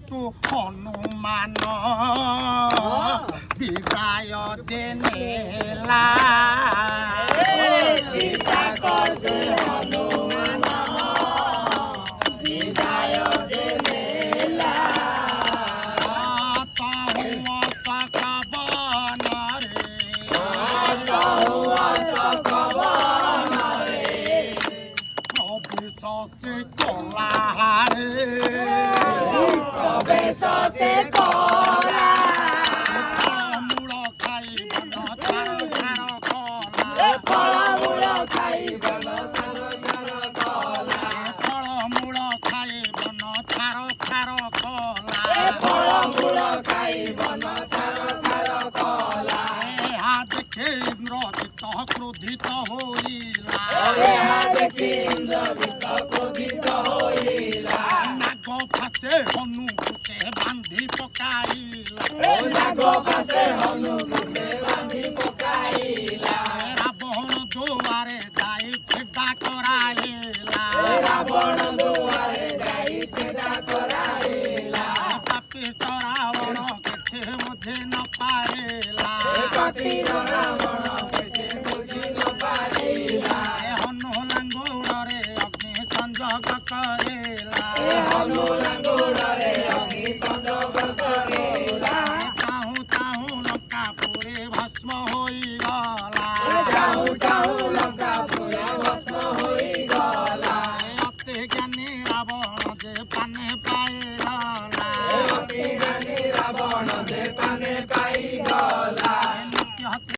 ତୁ ହନୁମାନ ବିଦାୟ ଯେ ନେଲା ସୀତା କର୍ଦେ ହନୁମାନ ବିଦାୟ ଯେ ନେଲା ତହୁଁ ସକବନରେ ପ୍ରବେଶ ସେ କଲା ପ୍ରବେଶ ସେ କଲା ମୂଳ ଖାଇବନ ଥାର ଥାର କଲା ଫଳମୂଳ ଖାଇବନ ଥାର ଥାର କଲା ଫଳମୂଳ ଖାଇବନ ଥାର ଥାର କଲା ଫଳମୂଳ ଖାଇବନ ଥାର ଥାର କଲା ଏହା ଦେଖି ଇନ୍ଦ୍ରଜିତ କ୍ରୋଧିତ ହୋଇଲା ଏହା ଦେଖି ଇନ୍ଦ୍ରଜିତ କ୍ରୋଧିତ ହୋଇଲା ନାଗ ଫାସେ ହନୁକୁ ସେ ବାନ୍ଧି ପକାଇଲା ନାଗ ପାଶେ ହନୁକୁ ସେ ବାନ୍ଧି ପକାଇଲା ରାବଣ ଦୁଆରେ ଯାଇ ଛିଡ଼ା କରାଇଲା ରାବଣ ଦୁଆରେ ଯାଇ ଛିଡ଼ା କରାଇଲା ପାପିଷ୍ଠ ରାବଣ କିଛି ବୁଝି ନ ପାରିଲା ପାପୀର ରାବଣ କିଛି ବୁଝି ନ ପାରିଲା ହନୁ ଲାଙ୍ଗୁଡ଼ରେ ଅଗ୍ନି ସଂଯୋଗ କରିଲା ହନୁ ଲାଙ୍ଗୁଡ଼ରେ ଅଗ୍ନି ସଂଯୋଗ କରିଲା ଚାହୁଁ ଚାହୁଁ ଲଙ୍କା ପୁରୀ ଭସ୍ମ ହୋଇଗଲା ଚାହୁଁ ଚାହୁଁ